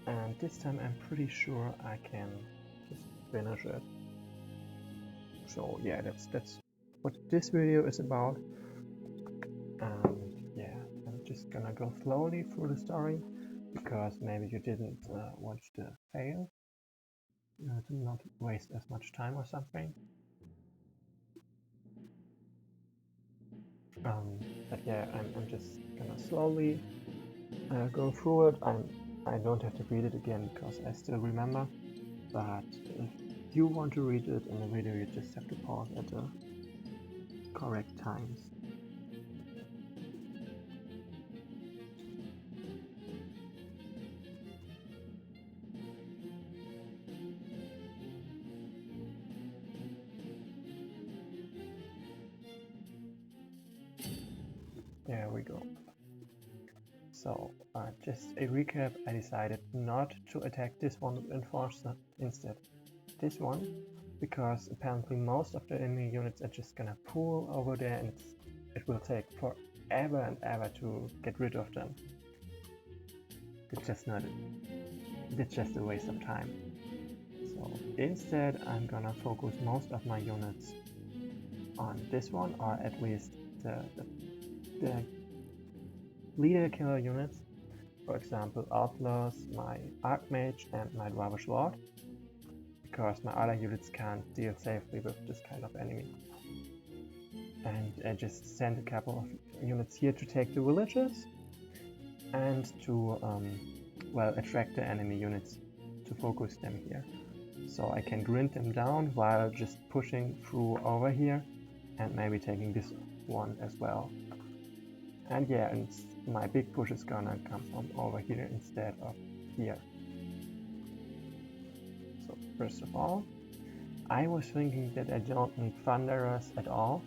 and this time I'm pretty sure I can just finish it. So yeah, that's what this video is about. And yeah, I'm just gonna go slowly through the story because maybe you didn't watch the fail to not waste as much time or something. But yeah, I'm just gonna slowly go through it. I don't have to read it again because I still remember. But if you want to read it in the video, you just have to pause at the correct times. There we go. So, just a recap, I decided not to attack this one with Enforcer, instead this one, because apparently most of the enemy units are just gonna pool over there and it will take forever and ever to get rid of them. It's just a waste of time. So instead I'm gonna focus most of my units on this one, or at least the leader killer units, for example Outlaws, my Archmage and my Dwarvish Lord, because my other units can't deal safely with this kind of enemy. And I just sent a couple of units here to take the villages and to well, attract the enemy units to focus them here. So I can grind them down while just pushing through over here and maybe taking this one as well. And yeah, and my big push is gonna come from over here instead of here. So first of all, I was thinking that I don't need Thunderers at all,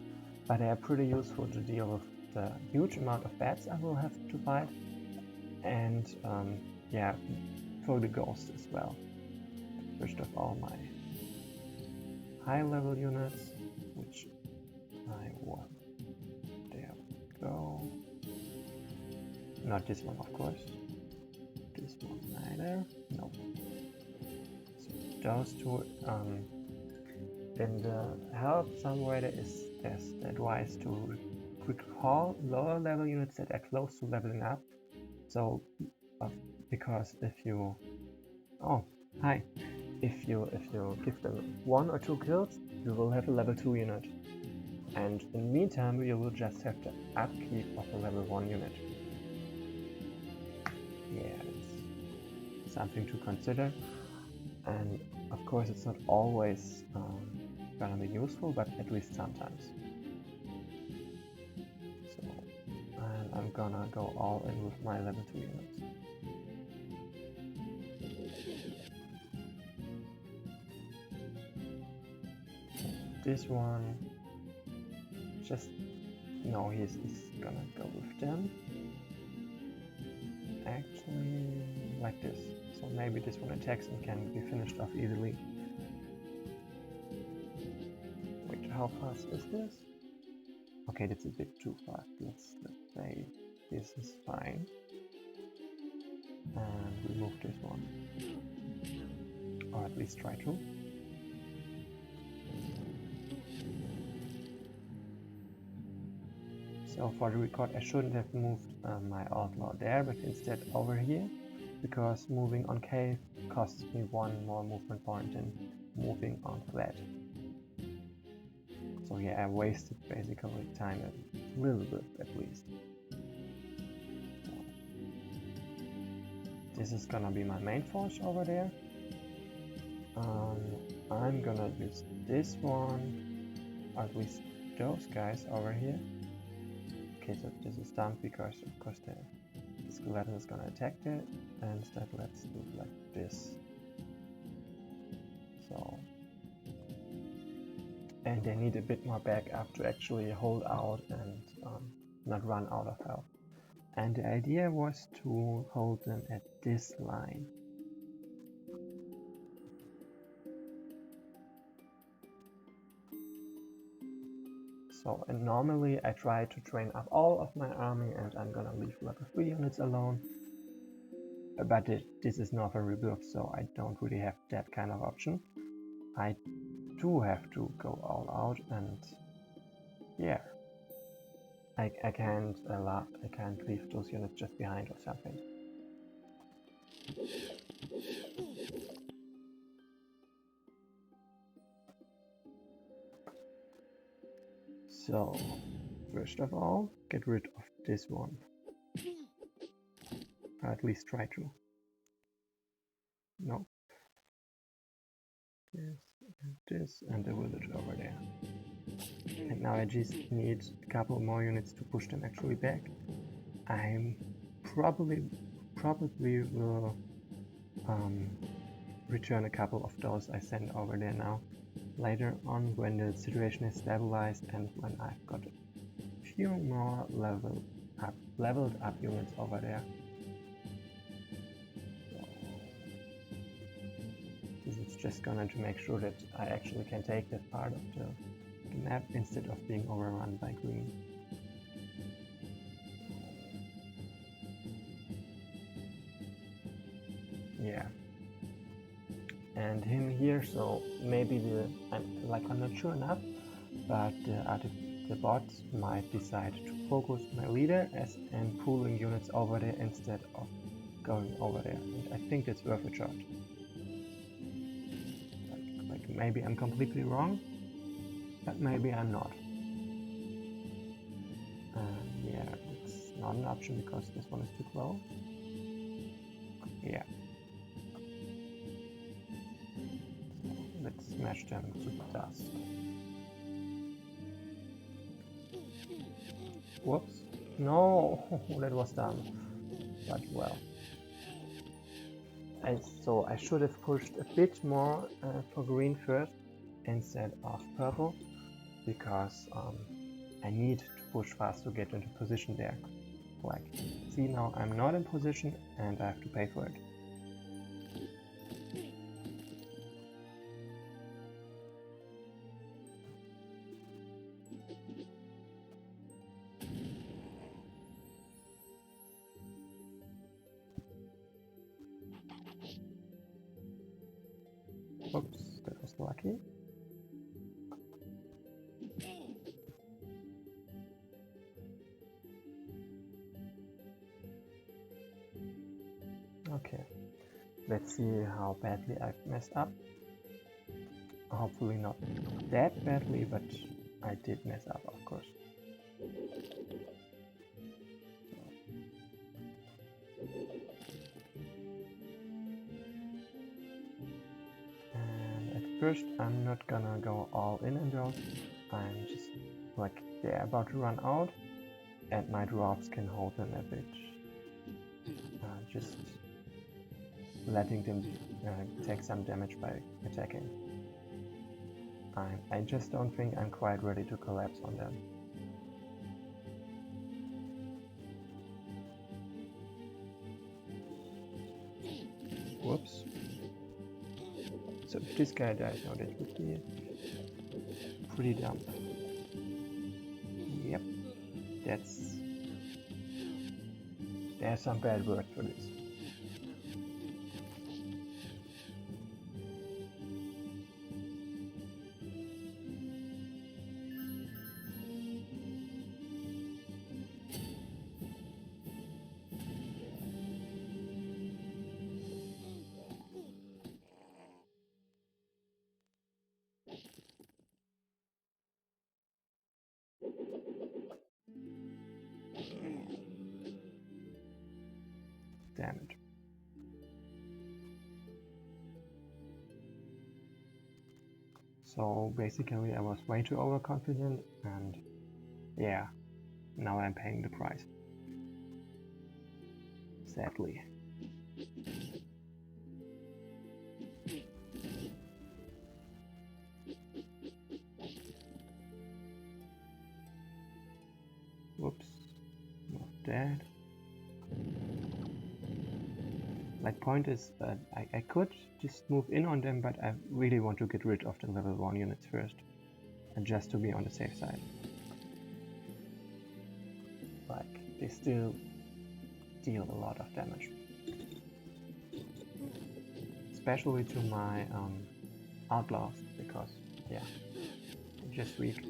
but they are pretty useful to deal with the huge amount of bats I will have to fight, and yeah, for the ghost as well. First of all, my high level units, which I want. There we go. Not this one, of course. This one either. No. So those two. In the help somewhere there's the advice to recall lower level units that are close to leveling up. So because if you if you give them 1 or 2 kills, you will have a level 2 unit, and in the meantime you will just have the upkeep of a level 1 unit. Yeah, it's something to consider, and of course it's not always gonna be useful, but at least sometimes. So, and I'm gonna go all in with my level 2 units. This one, just no, he's gonna go with them. Actually, like this. So maybe this one attacks and can be finished off easily. Wait, how fast is this? Okay, that's a bit too fast. Let's say this is fine. And remove this one. Or at least try to. So for the record, I shouldn't have moved my outlaw there, but instead over here, because moving on cave costs me 1 more movement point than moving on flat. So yeah, I wasted basically time a little bit at least. This is gonna be my main force over there. I'm gonna use this one, or at least those guys over here. Okay, so this is done because of course the skeleton is gonna attack it, and instead let's do it like this. So, and they need a bit more backup to actually hold out and not run out of health. And the idea was to hold them at this line. So, and normally I try to train up all of my army, and I'm gonna leave level 3 units alone. but this is not a rebirth, so I don't really have that kind of option. I do have to go all out, and yeah, I can't leave those units just behind or something. So first of all, get rid of this one. Or at least try to. No. This and the village over there. And now I just need a couple more units to push them actually back. I'm probably will return a couple of those I sent over there now later on when the situation is stabilized and when I've got a few more leveled up units over there. This is just gonna to make sure that I actually can take that part of the map instead of being overrun by green. Yeah. And him here, so maybe I'm not sure enough, but the bot might decide to focus my leader and pulling units over there instead of going over there, and I think that's worth a shot. Like maybe I'm completely wrong, but maybe I'm not. Yeah, it's not an option because this one is too close. Yeah. Let's smash them to dust. Whoops. No, that was dumb. But well. So I should have pushed a bit more for green first instead of purple, because I need to push fast to get into position there. Like, see, now I'm not in position and I have to pay for it. Oops, that was lucky. Okay, let's see how badly I've messed up. Hopefully not that badly, but I did mess up, of course. And at first I'm not gonna go all in those. I'm just like they're about to run out and my drops can hold them a bit. Just letting them take some damage by attacking. I just don't think I'm quite ready to collapse on them. Whoops. So if this guy dies now, that would be pretty dumb. Yep. There's some bad word for this. Damn it. So basically I was way too overconfident and yeah, now I'm paying the price. Sadly. Whoops, not that. My point is that I could just move in on them, but I really want to get rid of the level 1 units first, and just to be on the safe side. Like, they still deal a lot of damage. especially to my outlaws, because yeah, they're just weak.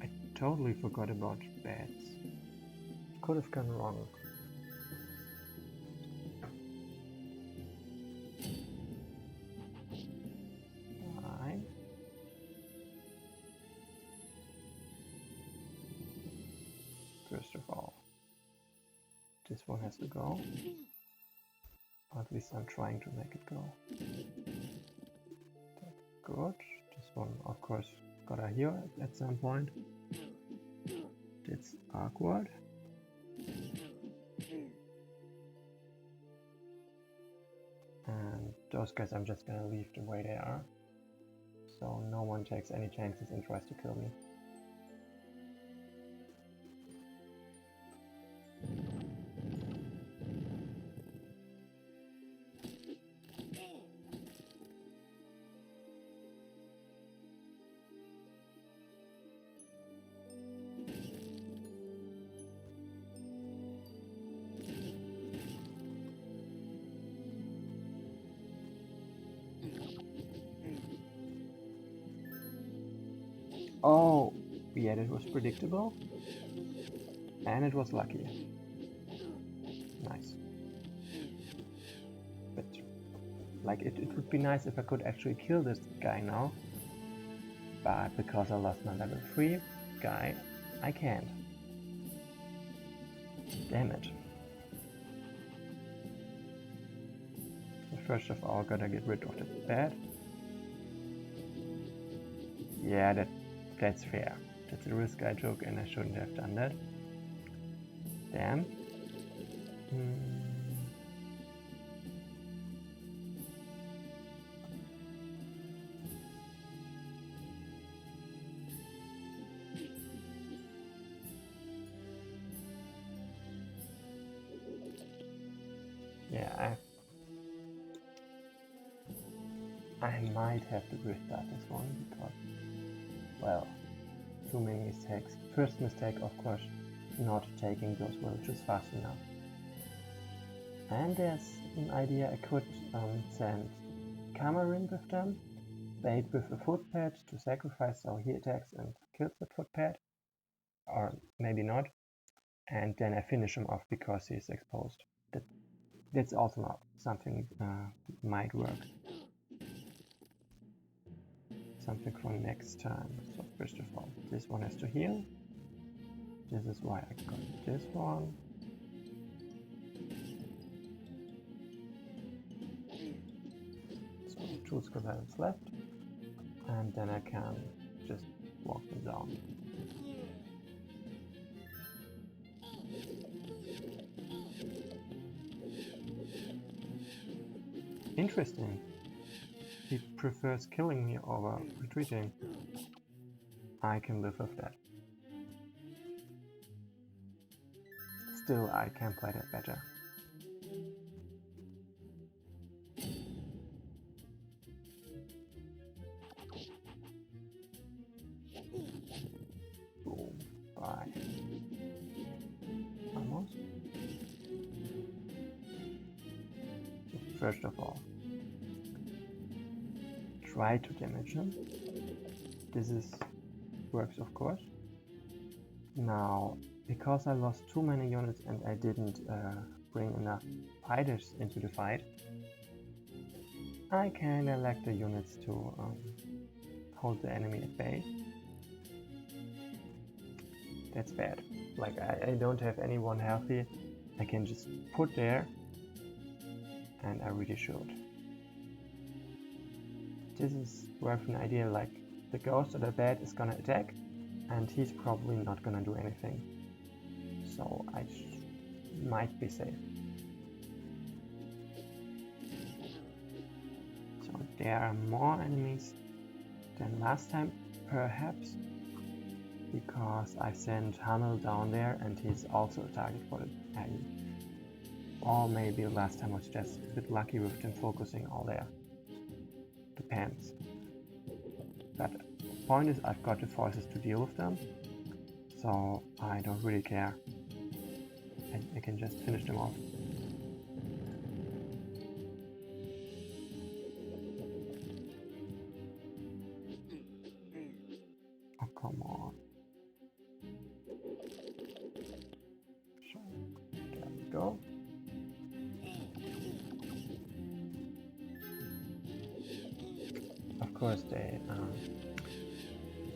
I totally forgot about bats. Could have gone wrong. Fine. First of all, this one has to go. Or at least I'm trying to make it go. That's good. This one, of course, gotta heal at some point. It's awkward. And those guys I'm just gonna leave the way they are. So no one takes any chances and tries to kill me. Oh, yeah, that was predictable. And it was lucky. Nice. But, like, it would be nice if I could actually kill this guy now. But because I lost my level 3 guy, I can't. Damn it. So first of all, gotta get rid of the bat. Yeah, that's fair. That's a risk I took and I shouldn't have done that. Damn. Yeah, I might have to restart this one because, well, too many mistakes. First mistake, of course, not taking those villages fast enough. And there's an idea I could send Cameron with them, bait with a footpad to sacrifice so he attacks and kills the footpad, or maybe not, and then I finish him off because he's exposed. That's also not something might work. Something for next time. So first of all, this one has to heal. This is why I got this one. So 2 skeletons left, and then I can just walk them down. Interesting. He prefers killing me over retreating. I can live with that. Still, I can play that better. Boom. Bye. Almost. So first of all, try to damage him. This works, of course. Now, because I lost too many units and I didn't bring enough fighters into the fight, I can elect the units to hold the enemy at bay. That's bad. Like, I don't have anyone healthy I can just put there, and I really should. This is worth an idea, like the ghost or the bat is gonna attack and he's probably not gonna do anything. So I might be safe. So there are more enemies than last time, perhaps, because I sent Hamel down there and he's also a target for the enemy. Or maybe last time was just a bit lucky with them focusing all there. Depends. But point is I've got the forces to deal with them, so I don't really care. I can just finish them off. Oh, come on. So, there we go. Of course, they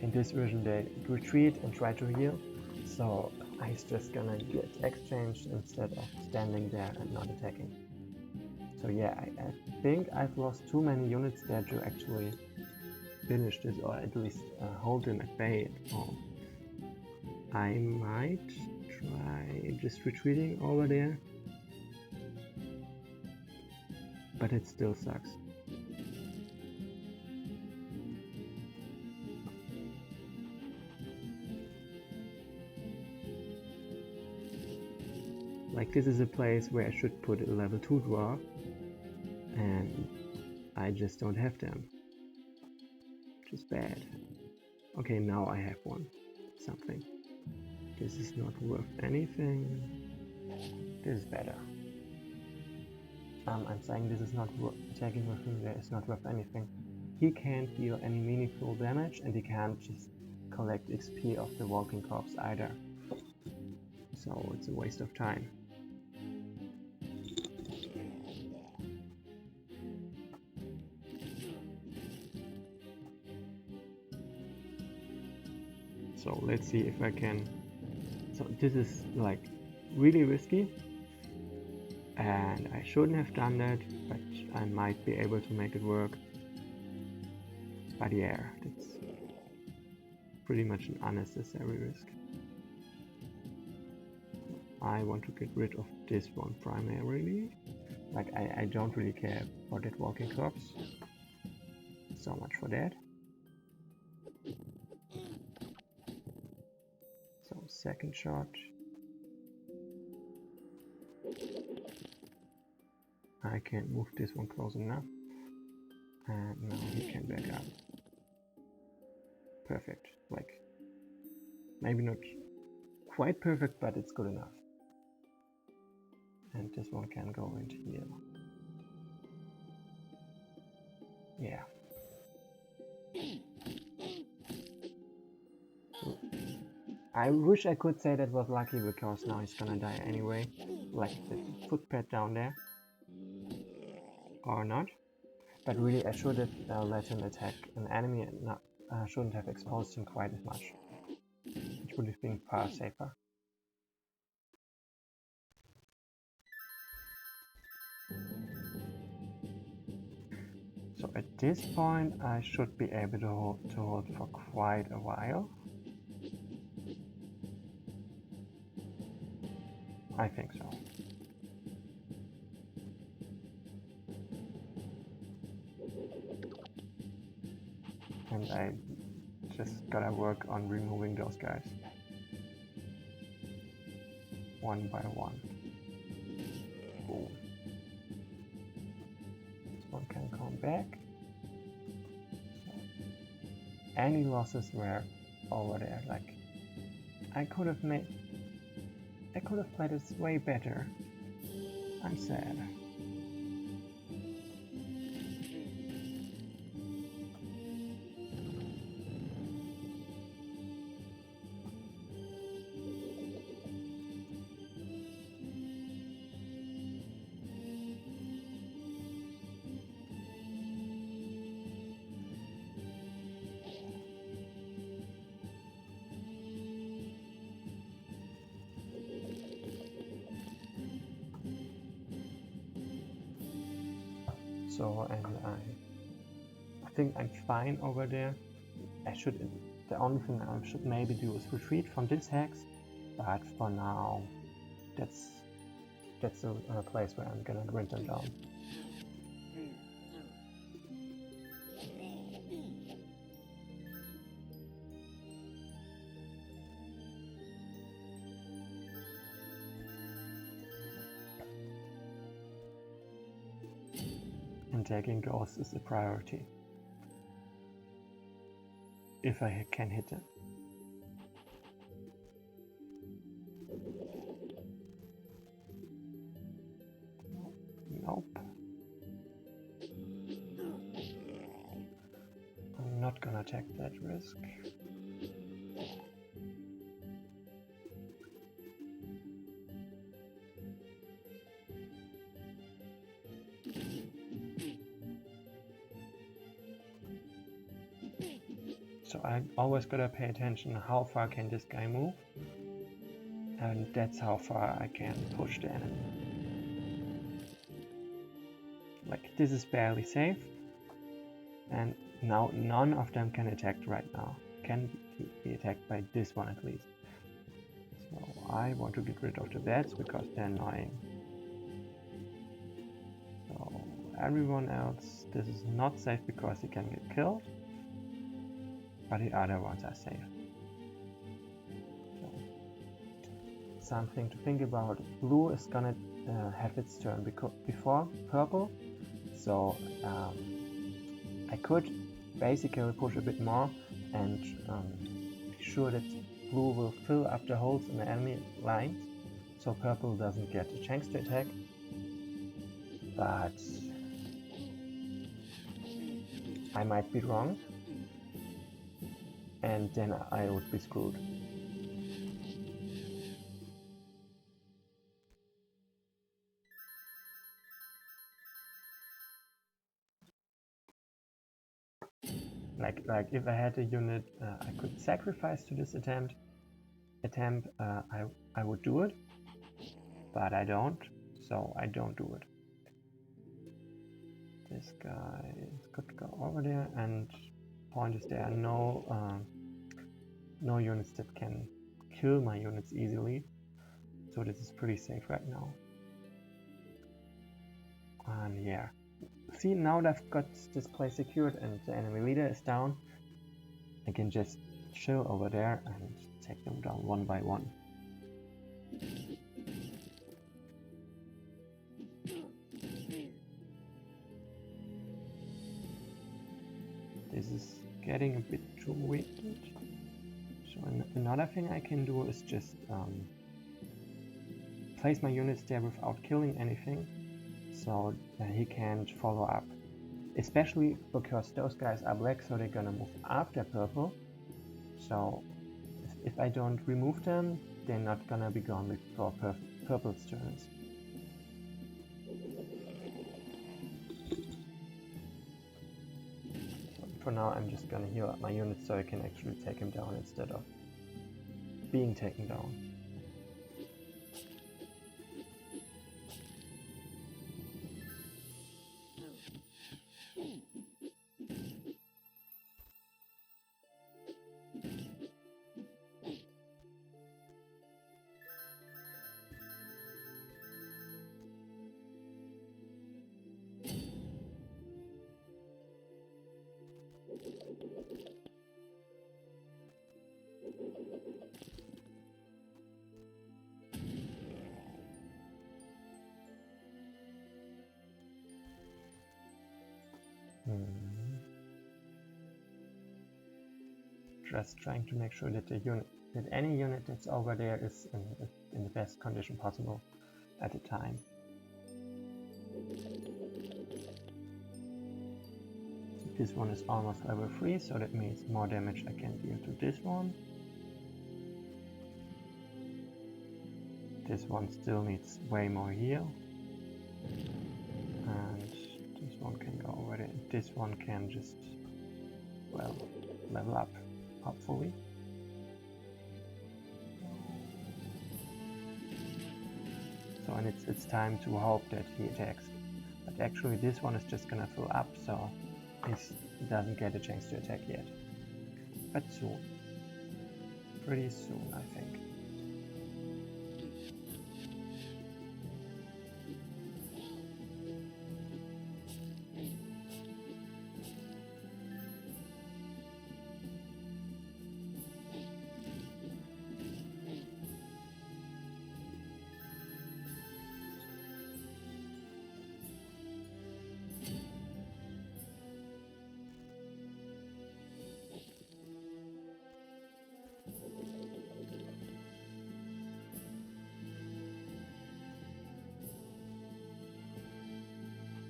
in this version they retreat and try to heal, so I'm just gonna get exchanged instead of standing there and not attacking. So yeah, I think I've lost too many units there to actually finish this, or at least hold them at bay. Oh, I might try just retreating over there, but it still sucks. Like, this is a place where I should put a level 2 draw, and I just don't have them, which is bad. Okay, now I have one. Something. This is not worth anything. This is better. I'm saying this is not worth attacking with him. There is not worth anything. He can't deal any meaningful damage, and he can't just collect XP off the walking corpse either. So it's a waste of time. So let's see if I can. So this is like really risky, and I shouldn't have done that, but I might be able to make it work. But yeah, that's pretty much an unnecessary risk. I want to get rid of this one primarily. Like, I don't really care for that walking corpse. So much for that. So second shot. I can't move this one close enough. And now he can back up. Perfect. Like, maybe not quite perfect, but it's good enough. And this one can go into here. Yeah. I wish I could say that was lucky, because now he's gonna die anyway. Like the footpad down there. Or not. But really, I should have let him attack an enemy and not shouldn't have exposed him quite as much. It would have been far safer. So at this point, I should be able to hold for quite a while. I think so. And I just gotta work on removing those guys. One by one. Boom. This one can come back. So any losses were over there. Like, I could have played this way better. I'm sad. So, and I think I'm fine over there. The only thing I should maybe do is retreat from this hex, but for now, that's a place where I'm gonna grind them down. And taking ghosts is a priority. if I can hit them. Nope. I'm not gonna take that risk. So I always gotta pay attention how far can this guy move, and that's how far I can push the enemy. Like, this is barely safe, and now none of them can attack right now. Can be attacked by this one at least. So I want to get rid of the bats because they're annoying. So everyone else, this is not safe because he can get killed, but the other ones are safe. So, something to think about. Blue is gonna have its turn before purple, so I could basically push a bit more and be sure that blue will fill up the holes in the enemy lines, so purple doesn't get a chance to attack. But I might be wrong, and then I would be screwed. Like if I had a unit I could sacrifice to this attempt, I would do it, but I don't, so I don't do it. This guy could go over there, and point is there are no units that can kill my units easily, so this is pretty safe right now. And yeah, see, now that I've got this place secured and the enemy leader is down, I can just chill over there and take them down one by one. This is getting a bit too weak. So another thing I can do is just place my units there without killing anything, so he can't follow up. Especially because those guys are black, so they're gonna move after purple. So if I don't remove them, they're not gonna be gone before purple's turns. So for now, I'm just gonna heal up my units so I can actually take him down instead of being taken down. Just trying to make sure that any unit that's over there is in the best condition possible at the time. This one is almost level 3, so that means more damage I can deal to this one. This one still needs way more heal. And this one can go over there. This one can just, well, level up, hopefully. So, and it's time to hope that he attacks. But actually this one is just gonna fill up, so he doesn't get a chance to attack yet. But soon. Pretty soon, I think.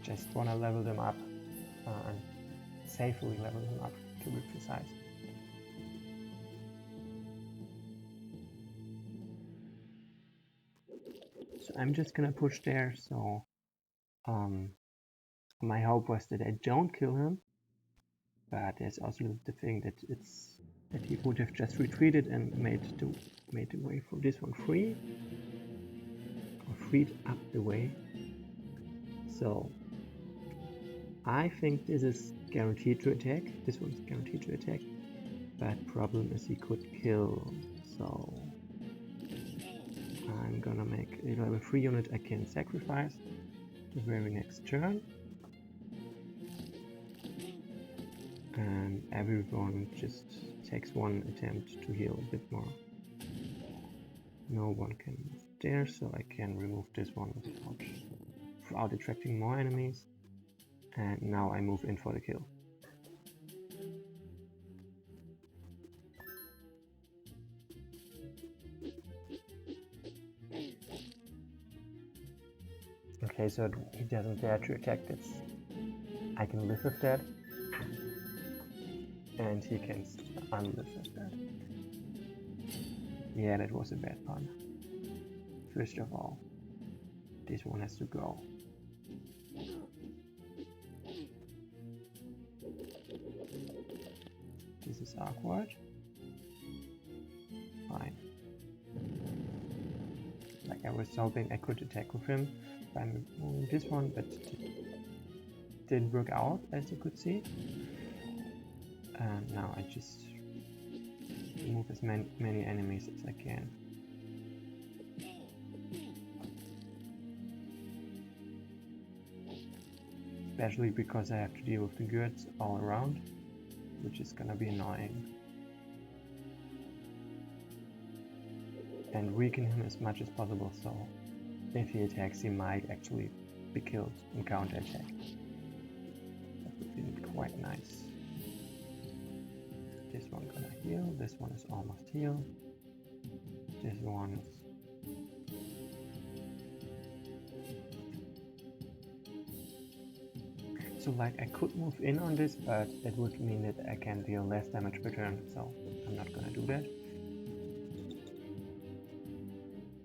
Just wanna level them up and safely level them up, to be precise. So I'm just gonna push there, so my hope was that I don't kill him, but there's also the thing that he would have just retreated and made the way for this one free, or freed up the way. So I think this is guaranteed to attack. This one's guaranteed to attack, but problem is he could kill. So I'm gonna make a level 3 unit I can sacrifice the very next turn. And everyone just takes one attempt to heal a bit more. No one can move there, so I can remove this one without attracting more enemies. And now I move in for the kill. Okay, so he doesn't dare to attack this. I can live with that. And he can unlive with that. Yeah, that was a bad pun. First of all, this one has to go. This is awkward. Fine. Like, I was hoping I could attack with him by moving this one, but it didn't work out, as you could see. And now I just remove as many enemies as I can. Especially because I have to deal with the goods all around, which is gonna be annoying. And weaken him as much as possible, so if he attacks he might actually be killed in counter-attack. That would be quite nice. This one gonna heal, this one is almost healed. This one is... So like I could move in on this, but it would mean that I can deal less damage per turn, so I'm not gonna do that.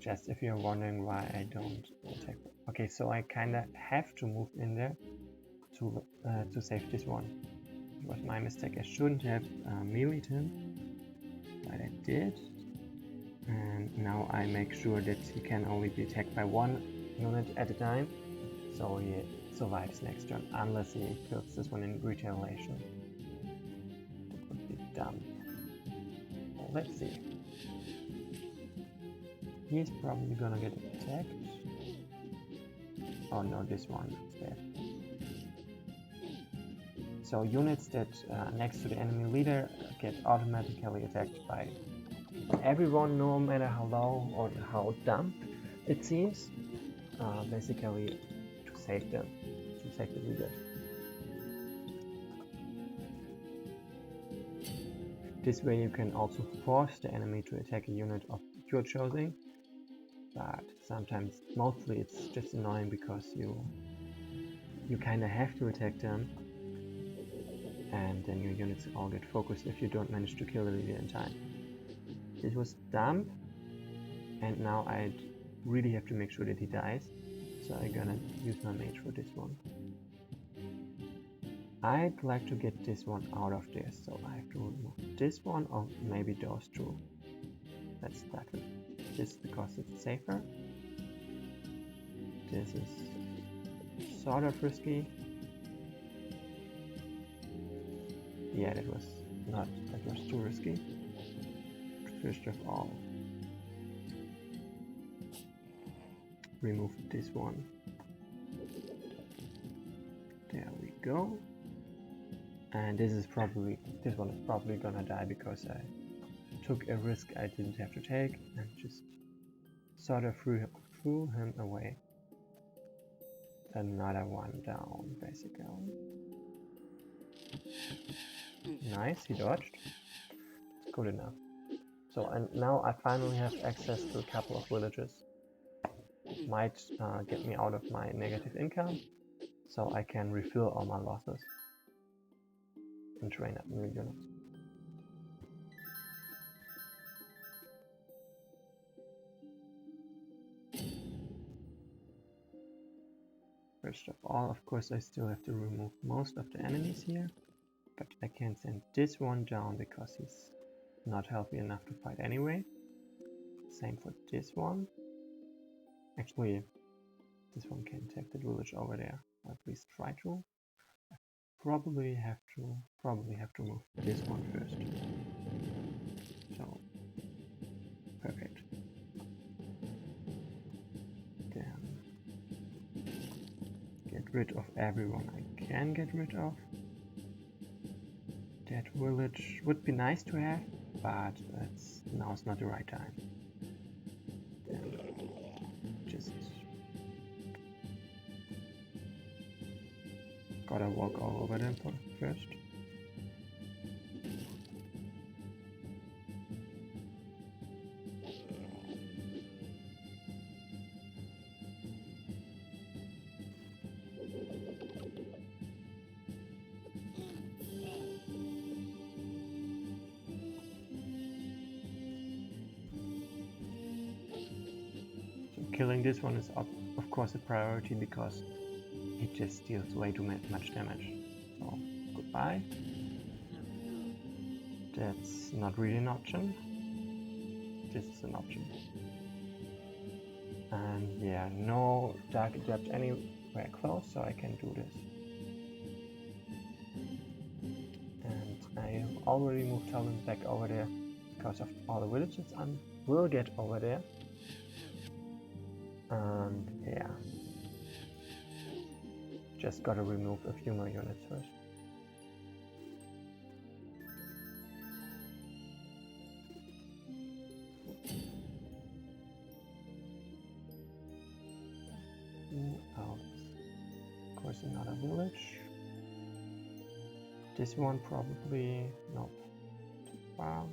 Just if you're wondering why I don't attack. Okay, so I kinda have to move in there to save this one. It was my mistake. I shouldn't have melee'd him, but I did. And now I make sure that he can only be attacked by one unit at a time, so he survives next turn, unless he kills this one in retaliation. That would be dumb. Well, let's see. He's probably gonna get attacked. Oh no, this one is dead. So units that next to the enemy leader get automatically attacked by everyone, no matter how low or how dumb it seems. Basically to save them, to save the leader. This way you can also force the enemy to attack a unit of your choosing, but sometimes, mostly it's just annoying because you kinda have to attack them, and then your units all get focused if you don't manage to kill the leader in time. This was dumb, and now I really have to make sure that he dies, so I'm gonna use my mage for this one. I'd like to get this one out of there, so I have to remove this one, or maybe those two. Let's start with this because it's safer. This is sort of risky. Yeah, that was too risky. First of all, remove this one. There we go. And this one is probably gonna die because I took a risk I didn't have to take and just sort of threw him away. Another one down, basically. Nice, he dodged. Good enough. So, and now I finally have access to a couple of villages. Might get me out of my negative income. so I can refill all my losses and train up new units. First of all, of course, I still have to remove most of the enemies here, but I can send this one down because he's not healthy enough to fight anyway. Same for this one. Actually, this one can attack the village over there, or at least try to. Probably have to move this one first. So perfect. Then get rid of everyone I can get rid of. That village would be nice to have, but now's not the right time. Then just gotta walk all over them first. Killing this one is of course a priority because it just deals way too much damage. So goodbye. That's not really an option. This is an option. And yeah, no Dark Adept anywhere close, so I can do this. And I already moved Talon back over there because of all the villages I will get over there. And yeah, just gotta remove a few more units first. Out. Of course, another village. This one probably, nope. Too far.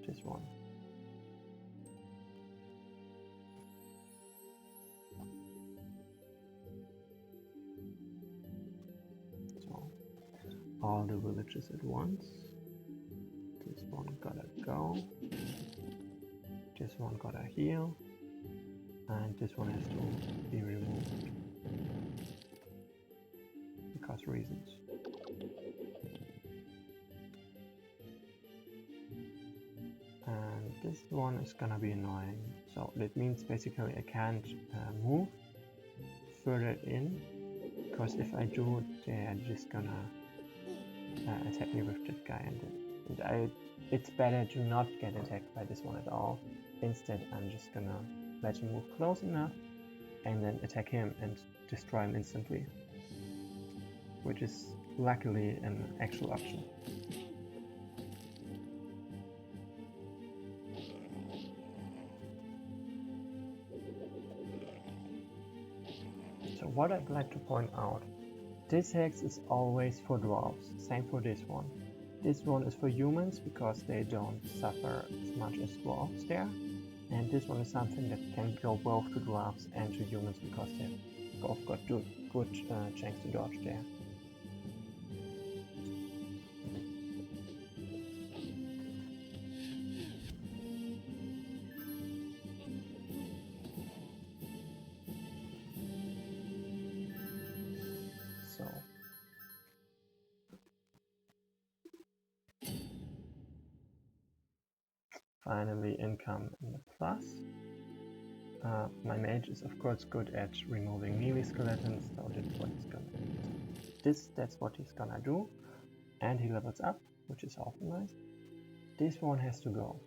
This one. All the villages at once. This one gotta go. This one gotta heal. And this one has to be removed. Because reasons. And this one is gonna be annoying. So that means basically I can't move further in. Because if I do, they're just gonna attack me with that guy, and it's better to not get attacked by this one at all. Instead, I'm just gonna let him move close enough and then attack him and destroy him instantly, which is luckily an actual option. So what I'd like to point out, this hex is always for dwarves, same for this one. This one is for humans because they don't suffer as much as dwarves there. And this one is something that can go both to dwarves and to humans because they've both got good chance to dodge there. Finally, income in the plus. My mage is of course good at removing melee skeletons, so that's what he's gonna do. And he levels up, which is also nice. This one has to go,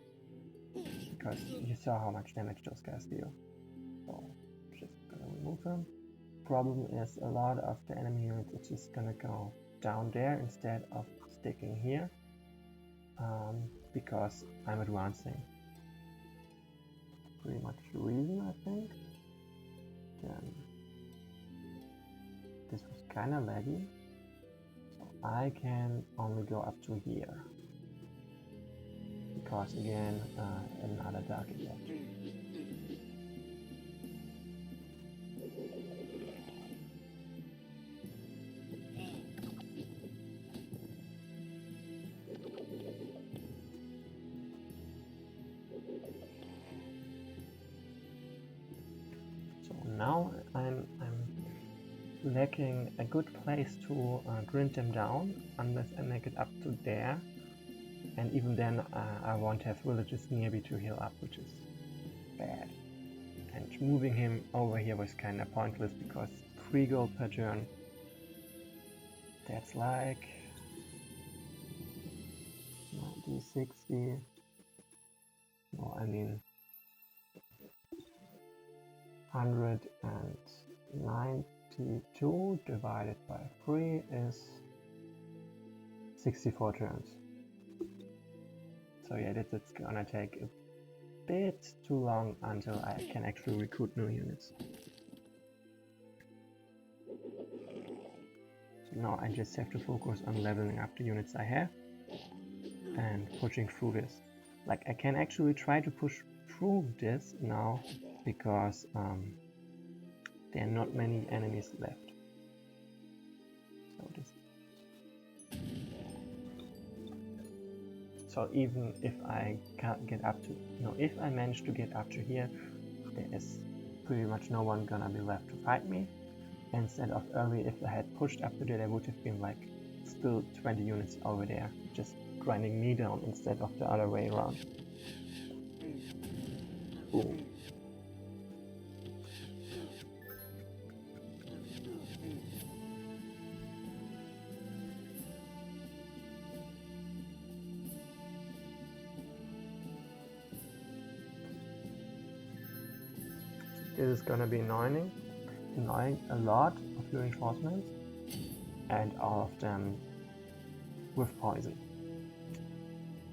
because you saw how much damage those guys deal. So just gonna remove him. Problem is a lot of the enemy units are just gonna go down there instead of sticking here. Because I'm advancing. Pretty much the reason, I think. Then this was kind of laggy, so I can only go up to here. Because again, another Dark Adept. now I'm lacking a good place to grind them down unless I make it up to there, and even then I won't have villages near me to heal up, which is bad. And moving him over here was kinda pointless because 3 gold per turn, that's like 90, 60, no, I mean 192 divided by 3 is 64 turns. So yeah, that's gonna take a bit too long until I can actually recruit new units. So now I just have to focus on leveling up the units I have and pushing through this. Like, I can actually try to push through this now because there are not many enemies left. So even if I can't get up to, if I manage to get up to here, there is pretty much no one gonna be left to fight me. Instead of early, if I had pushed up to there, there would have been like still 20 units over there, just grinding me down instead of the other way around. Boom. This is gonna be annoying a lot of reinforcements, and all of them with poison.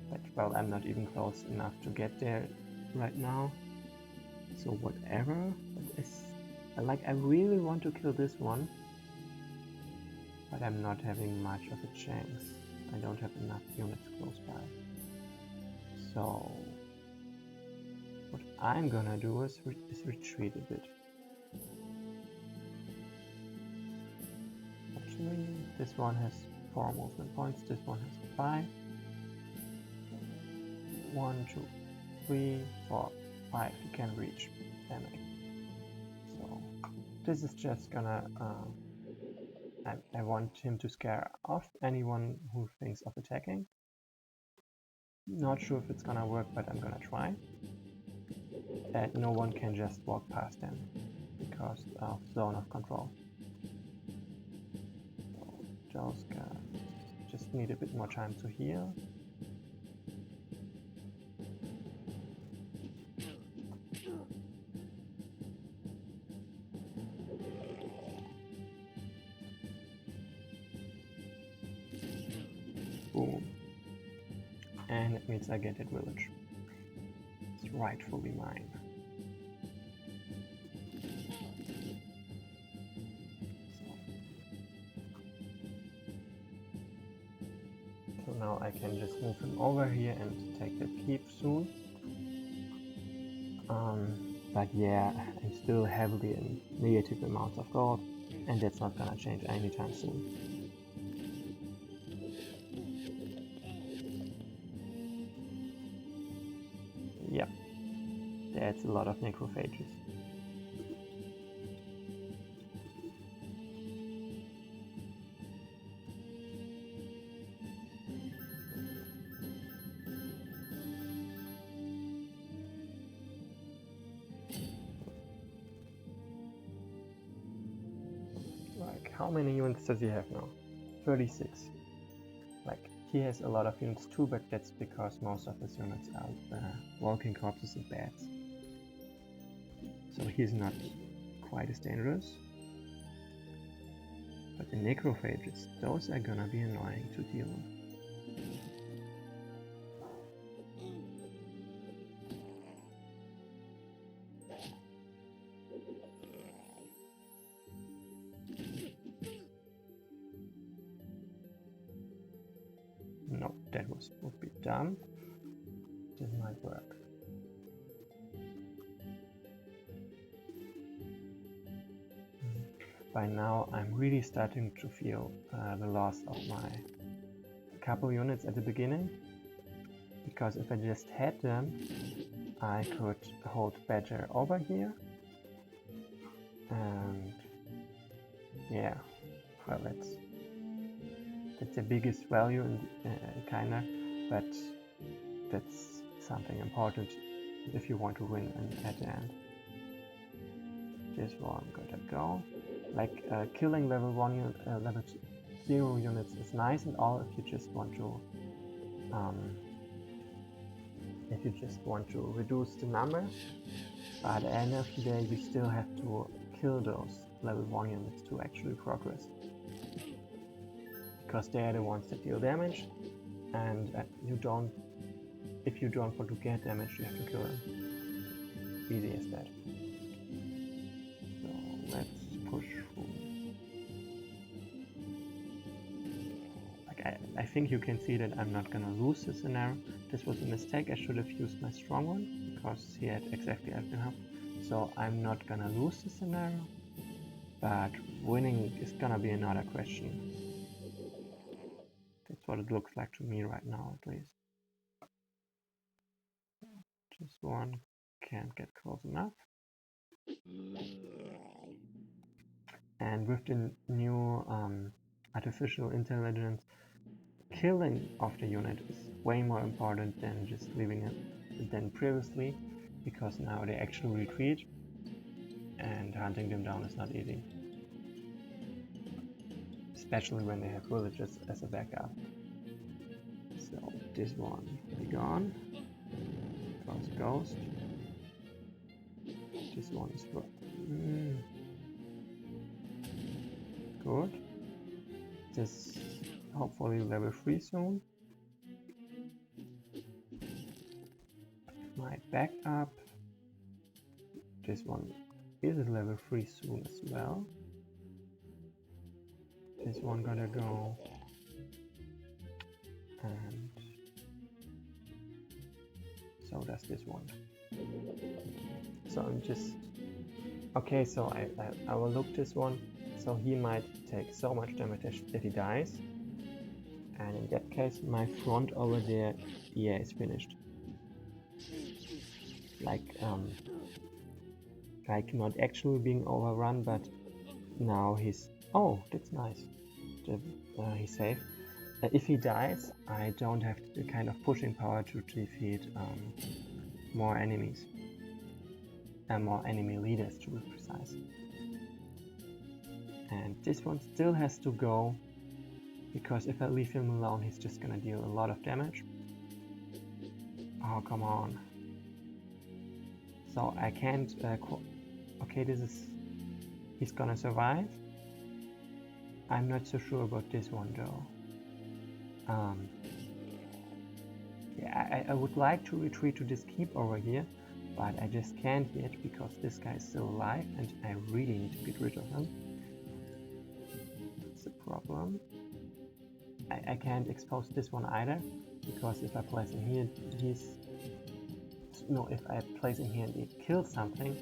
But well, I'm not even close enough to get there right now. So whatever, like, I really want to kill this one, but I'm not having much of a chance. I don't have enough units close by. So what I'm gonna do is retreat a bit. Actually, this one has 4 movement points, this one has 5. 1, 2, 3, 4, 5 you can reach. So this is just gonna I want him to scare off anyone who thinks of attacking. Not sure if it's gonna work, but I'm gonna try. And no one can just walk past him because of zone of control. So those guys just need a bit more time to heal. Boom. And it means I get that village. It's rightfully mine. So now I can just move him over here and take that keep soon. But yeah, I'm still heavily in negative amounts of gold, and that's not gonna change anytime soon. Yep, that's a lot of necrophages. Like, how many units does he have now? 36. Like, he has a lot of units too, but that's because most of his units are walking corpses and bats. So he's not quite as dangerous. But the necrophages, those are gonna be annoying to deal with. No, that would be dumb. This might work. By now I'm really starting to feel the loss of my couple units at the beginning, because if I just had them, I could hold better over here And yeah, well, that's the biggest value in kinda, but that's something important if you want to win at the end. This one gotta go. Like killing level 1 level 0 units is nice and all if you just want to reduce the number, but at the end of the day you still have to kill those level 1 units to actually progress, because they are the ones that deal damage, and if you don't want to get damage, you have to kill them. Easy as that. So let's push through. Like I think you can see that I'm not gonna lose this scenario. This was a mistake. I should have used my strong one because he had exactly everything help. So I'm not gonna lose this scenario, but winning is gonna be another question. That's what it looks like to me right now, at least. This one can't get close enough. And with the new artificial intelligence, killing of the unit is way more important than just leaving it than previously, because now they actually retreat and hunting them down is not easy, especially when they have villages as a backup. So this one be gone, because ghost. This one is good. This hopefully level 3 soon. My backup. This one is level 3 soon as well. This one gotta go. And so does this one. So I'm just okay. So I will look this one. So he might take so much damage that he dies, and in that case, my front over there, yeah, is finished. Like not actually being overrun, but now he's. Oh, that's nice. He's safe. If he dies, I don't have the kind of pushing power to defeat more enemies. More enemy leaders, to be precise. And this one still has to go, because if I leave him alone, he's just gonna deal a lot of damage. Oh, come on. So I can't... okay, he's gonna survive. I'm not so sure about this one, though. Yeah, I would like to retreat to this keep over here, but I just can't yet because this guy is still alive and I really need to get rid of him. That's the problem. I can't expose this one either, because if I place him here, if I place him here and he kills something,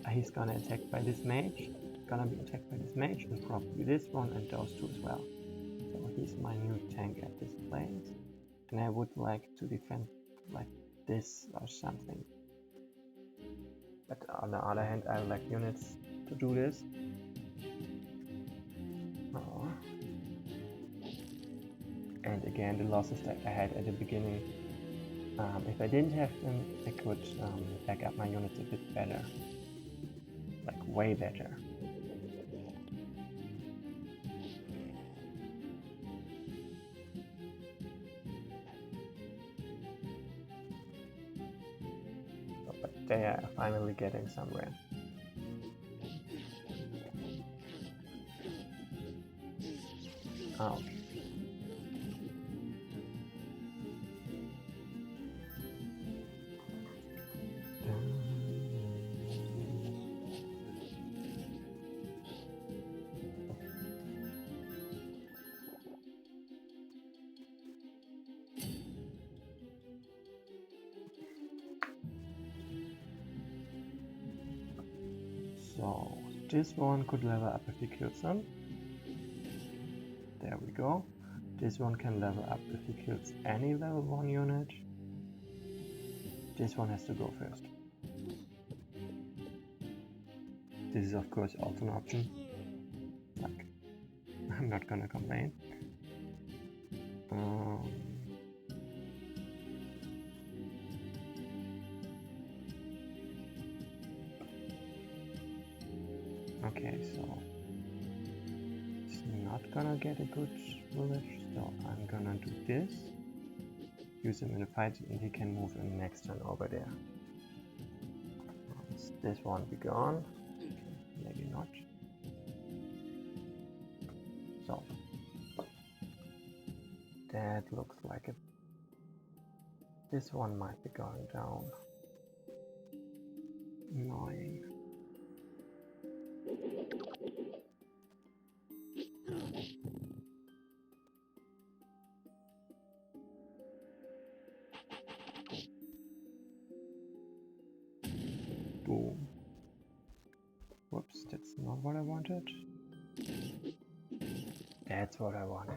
he's gonna attack by this mage, and probably this one and those two as well. So he's my new tank at this place, and I would like to defend like this or something. But on the other hand, I lack units to do this. Oh. And again, the losses that I had at the beginning, if I didn't have them, I could back up my units a bit better. Like way better. But they are finally getting somewhere. Oh. So this one could level up if he kills some. There we go. This one can level up if he kills any level 1 unit. This one has to go first. This is of course also an option. Like, I'm not gonna complain. Okay, so it's not gonna get a good village, so I'm gonna do this. Use him in a fight and he can move in next turn over there. This one be gone. Okay, maybe not. So that looks like it. This one might be going down. Annoying. Boom. Whoops, that's not what I wanted. That's what I wanted.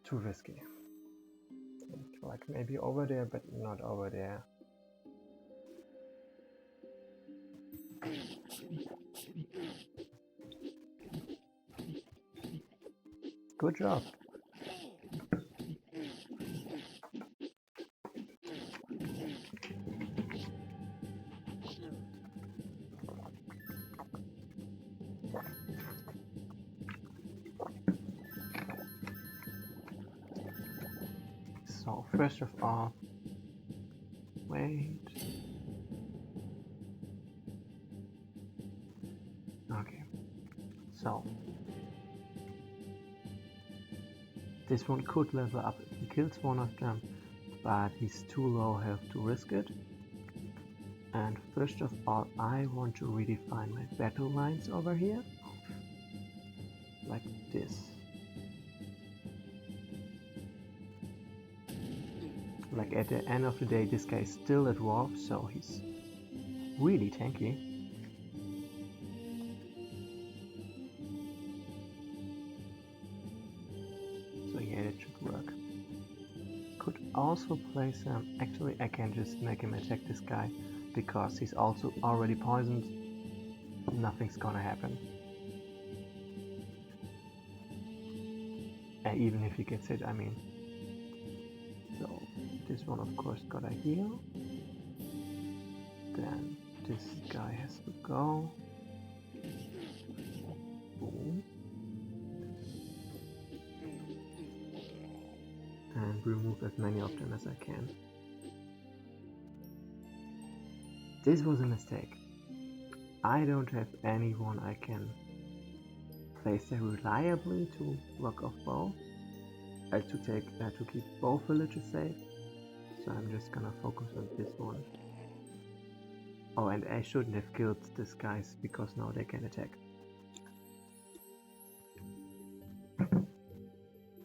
Too risky. Like maybe over there, but not over there. Good job. So first of all, wait. Okay. So this one could level up if he kills one of them, but he's too low health to risk it. And first of all, I want to redefine my battle lines over here, like this. Like at the end of the day, this guy is still a dwarf, so he's really tanky. So yeah, that should work. Could also place him. Actually, I can just make him attack this guy because he's also already poisoned. Nothing's gonna happen. And even if he gets hit, I mean. So this one of course gotta heal. Then this guy has to go. Boom. And remove as many of them as I can. This was a mistake. I don't have anyone I can place there reliably to block off both. To keep both villages safe. So I'm just gonna focus on this one. Oh, and I shouldn't have killed these guys because now they can attack.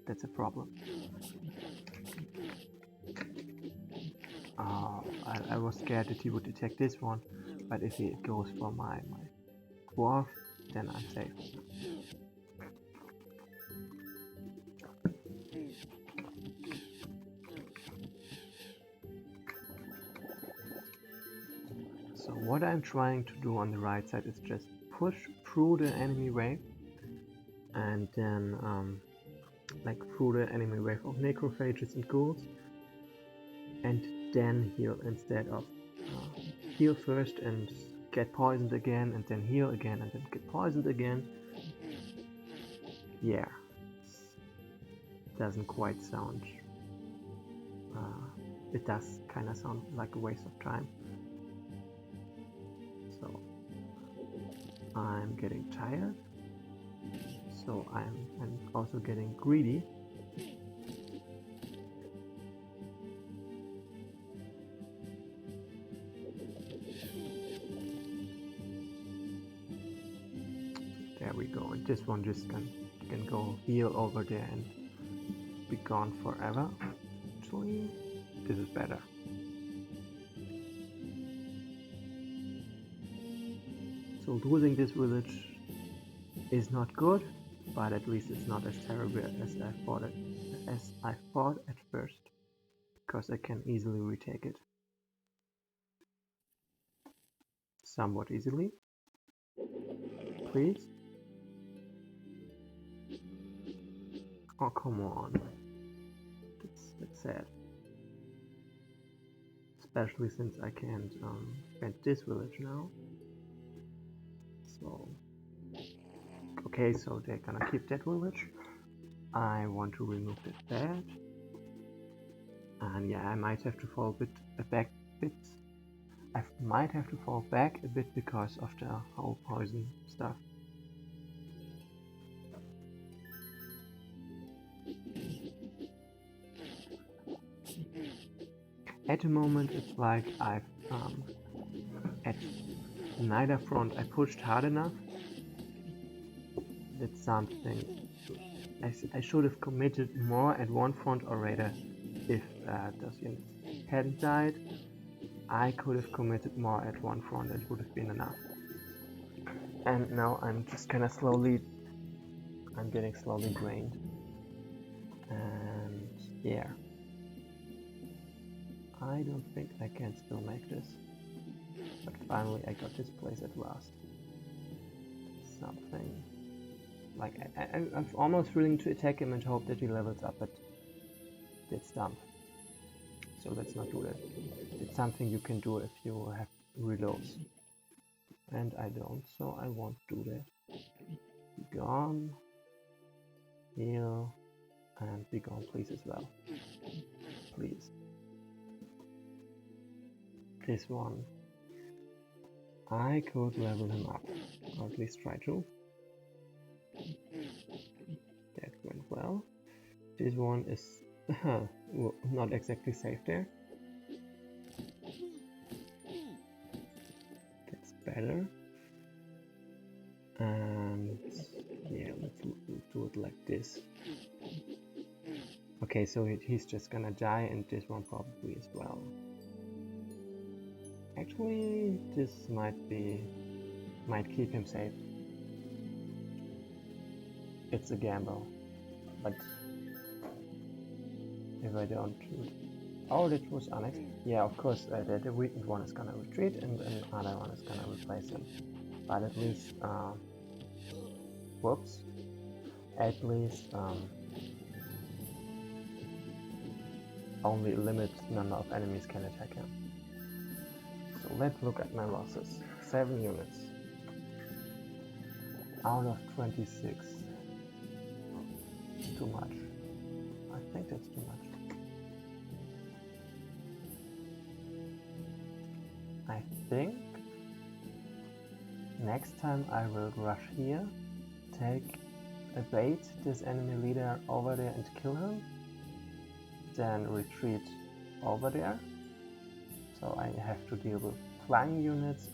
That's a problem. I was scared that he would attack this one, but if he goes for my dwarf, then I'm safe. So what I'm trying to do on the right side is just push through the enemy wave, and then like through the enemy wave of necrophages and ghouls, and then heal instead of heal first and get poisoned again, and then heal again and then get poisoned again. Yeah, doesn't quite sound. It does kind of sound like a waste of time. So I'm getting tired. So I'm also getting greedy. There we go. And this one just can go heal over there and be gone forever. Actually, this is better. So losing this village is not good, but at least it's not as terrible as I thought at first. because I can easily retake it. Somewhat easily. Please. Oh, come on. That's sad. Especially since I can't spend this village now. So... Okay, so they're gonna keep that village. I want to remove that bed. And yeah, I might have to fall back a bit. I might have to fall back a bit because of the whole poison stuff. At the moment, it's like I've at neither front I pushed hard enough. That's something I should have committed more at one front, or rather, if those units hadn't died, I could have committed more at one front. It would have been enough. And now I'm just kind of I'm getting slowly drained. And yeah, I don't think I can still make this. But finally I got this place at last. Something like I'm almost willing to attack him and hope that he levels up, but that's dumb. So let's not do that. It's something you can do if you have reloads. And I don't, so I won't do that. Be gone. Heal. And be gone please as well. Please. This one. I could level him up. Or at least try to. That went well. This one is not exactly safe there. That's better. And yeah, let's do it like this. Okay, so he's just gonna die, and this one probably as well. Actually, this might keep him safe. It's a gamble, but if I don't... Oh, that was unexpected. Yeah, of course, the weakened one is gonna retreat, and another one is gonna replace him. But at least, whoops, at least only a limited number of enemies can attack him. So let's look at my losses. 7 units out of 26. Too much. I think that's too much. I think next time I will rush here, take a bait this enemy leader over there and kill him, then retreat over there. So I have to deal with flying units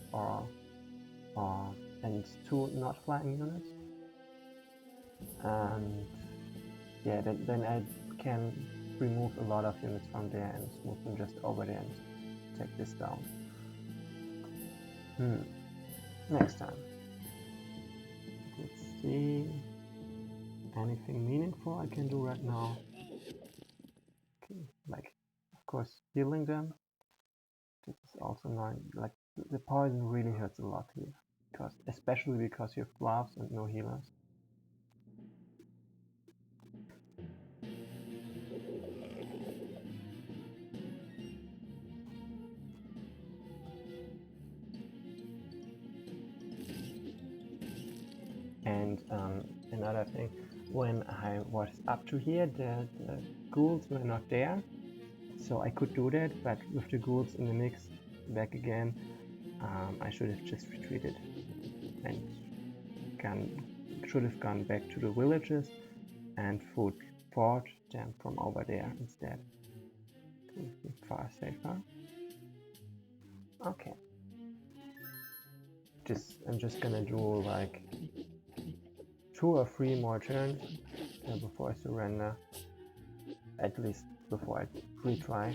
and 2 not flying units. And yeah, then I can remove a lot of units from there and move them just over there and take this down. Next time. Let's see. Anything meaningful I can do right now? Okay, like, of course, healing them. This is also not like the poison really hurts a lot here, especially because you have gloves and no healers. And another thing, when I was up to here, the ghouls were not there, so I could do that, but with the ghouls in the mix back again, I should have just retreated and should have gone back to the villages and fought them from over there instead. It would be far safer. Okay. I'm just gonna do like 2 or 3 more turns before I surrender. At least before I retry.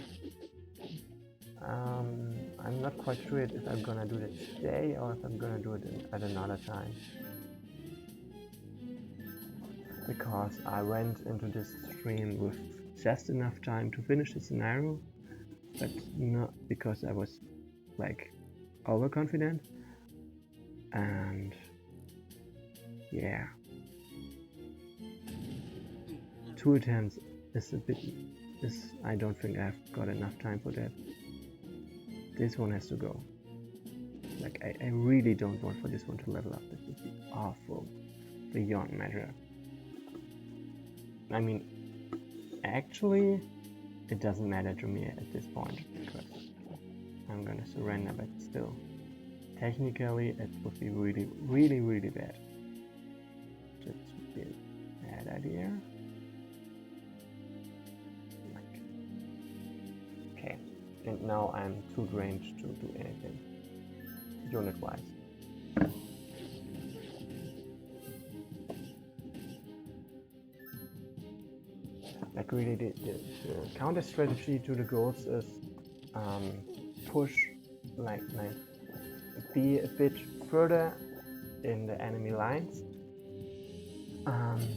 I'm not quite sure if I'm gonna do that today or if I'm gonna do it at another time. Because I went into this stream with just enough time to finish the scenario, but not because I was like overconfident. And yeah, 2 attempts is a bit, I don't think I've got enough time for that. This one has to go. Like, I really don't want for this one to level up. This would be awful, beyond measure. I mean, actually, it doesn't matter to me at this point, because I'm gonna surrender, but still, technically, it would be really, really, really bad. That would be a bad idea. Okay, and now I'm too drained to do anything, unit-wise. Like really, the counter strategy to the goals is push, like be a bit further in the enemy lines,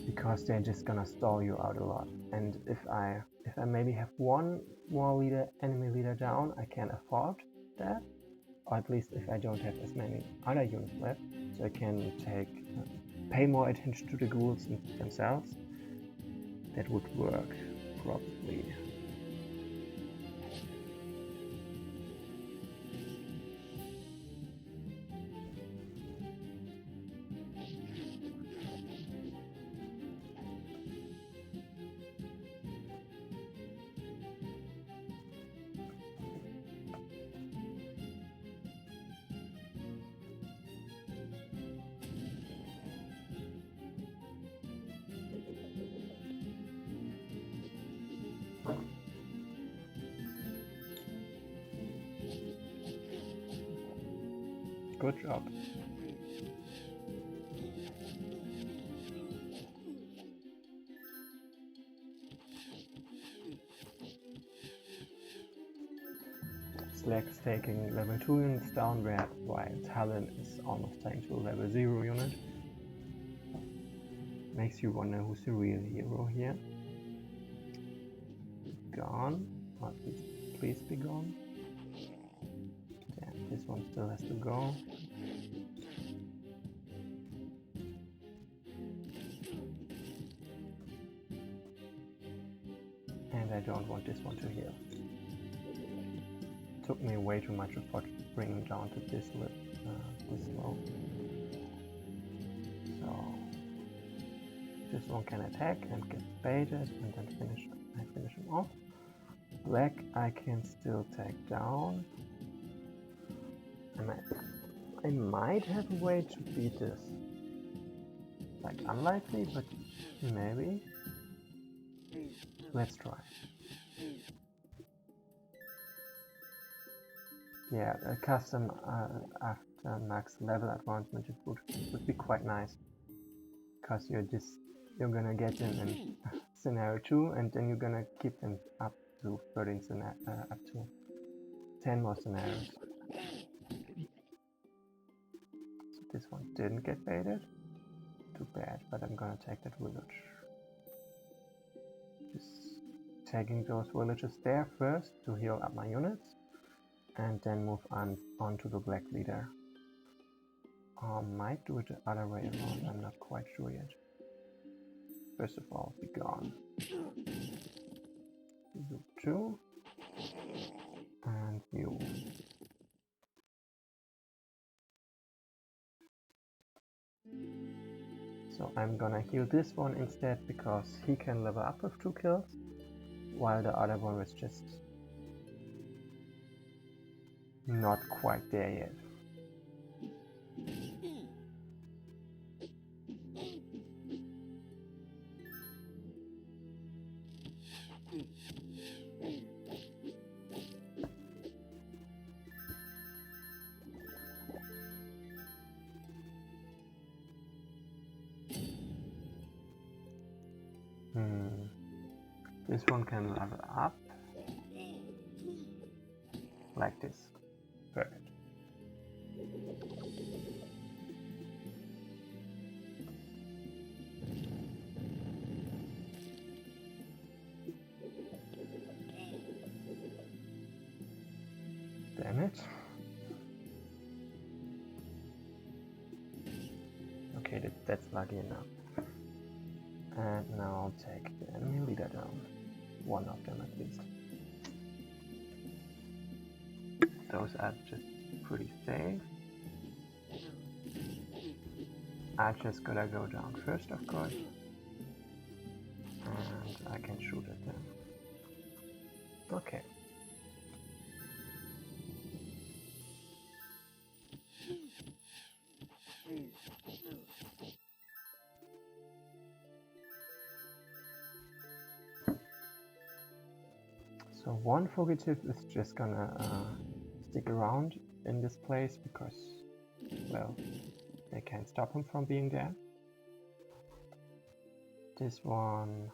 because they're just gonna stall you out a lot. And if I maybe have one more enemy leader down, I can afford that, or at least if I don't have as many other units left, so I can pay more attention to the ghouls themselves. That would work, probably. Good job. Slack's taking level 2 units down, while Talon is almost taking to a level 0 unit. Makes you wonder who's the real hero here. Gone. Or please be gone. Damn, this one still has to go. And I don't want this one to heal. Took me way too much effort to bring him down to this low. So this one can attack and get baited, and then I finish him off. Black I can still take down. I might have a way to beat this. Like, unlikely, but maybe. Let's try. Yeah, a custom after max level advancement would be quite nice, because you're gonna get them in scenario 2, and then you're gonna keep them up to 13 up to 10 more scenarios. So this one didn't get baited. Too bad, but I'm gonna take that village. Just taking those villages there first to heal up my units, and then move on to the black leader. Might do it the other way around, I'm not quite sure yet. First of all, be gone. You 2. And you. So I'm gonna heal this one instead, because he can level up with 2 kills, while the other one was just not quite there yet. This one can level up like this. Perfect. lucky enough. And now I'll take the enemy leader down. One of them at least. Those are just pretty safe. I just gotta go down first, of course. And I can shoot at them. Okay. So one fugitive is just gonna stick around in this place because, well, they can't stop him from being there. This one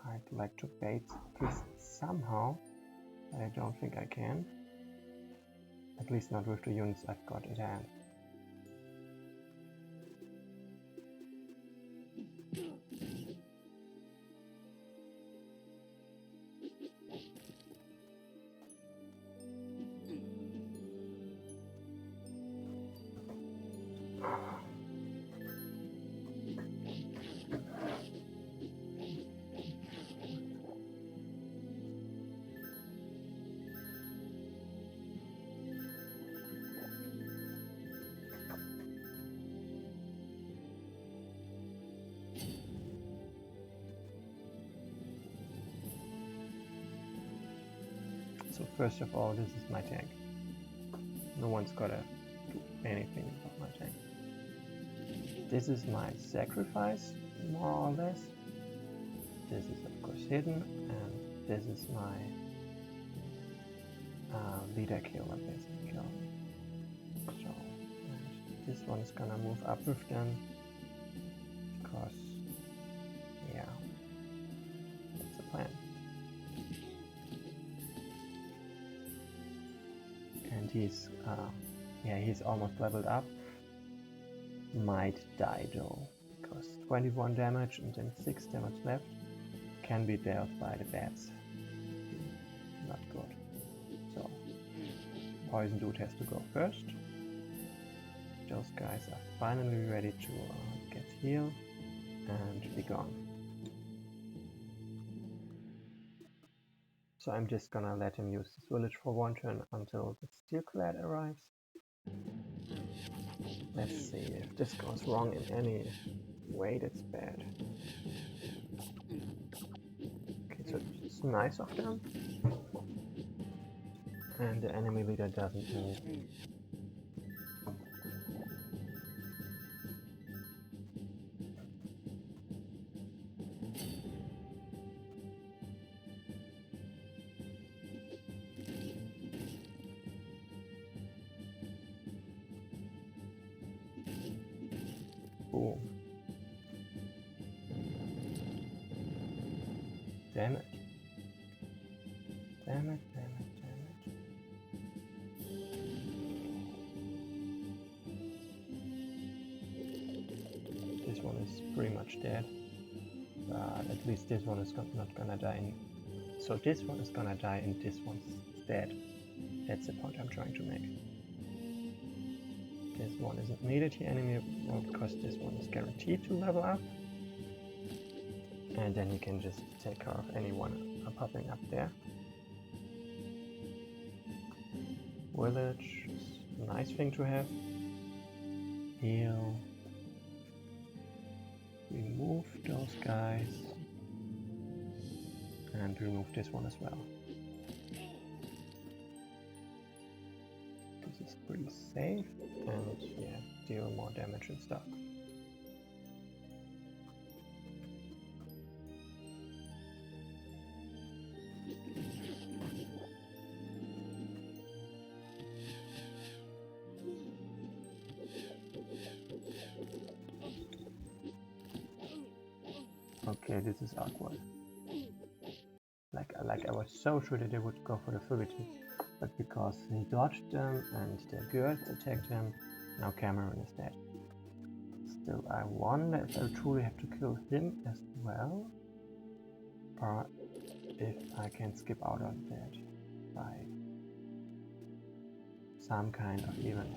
I'd like to bait at least somehow, but I don't think I can. At least not with the units I've got at hand. So first of all, this is my tank. No one's gotta do anything about my tank. This is my sacrifice, more or less. This is of course hidden, and this is my leader killer, basically. So, and this one is gonna move up with them, because, yeah, that's the plan. And he's almost leveled up. Might die though, because 21 damage and then 6 damage left can be dealt by the bats. Not good. So, Poison Dude has to go first. Those guys are finally ready to get healed and be gone. So I'm just gonna let him use this village for one turn until the Steelclad arrives. Let's see if this goes wrong in any way. That's bad. Okay, so it's nice of them. And the enemy leader doesn't move. Boom. Damn it. Damn it, damn it, damn it. This one is pretty much dead. But at least this one is not gonna die. So this one is gonna die and this one's dead. That's the point I'm trying to make. This one isn't needed here anymore because this one is guaranteed to level up. And then you can just take care of anyone popping up there. Village is a nice thing to have. Heal. Remove those guys. And remove this one as well. This is pretty safe. And yeah, deal more damage and stuff. Okay, this is awkward. Like I was so sure that they would go for the fugitive, but because he dodged them and the girls attacked him, now Cameron is dead. Still, I wonder if I truly have to kill him as well, or if I can skip out on that by some kind of event.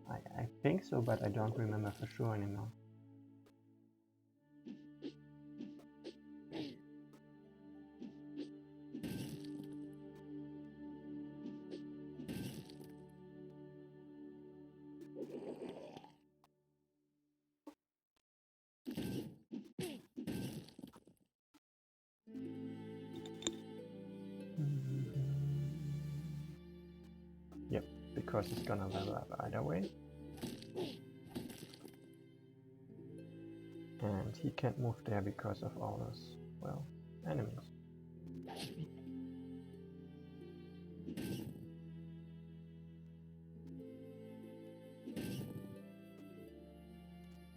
I think so, but I don't remember for sure anymore. Yep, because it's gonna level up either way. And he can't move there because of all those, well, enemies.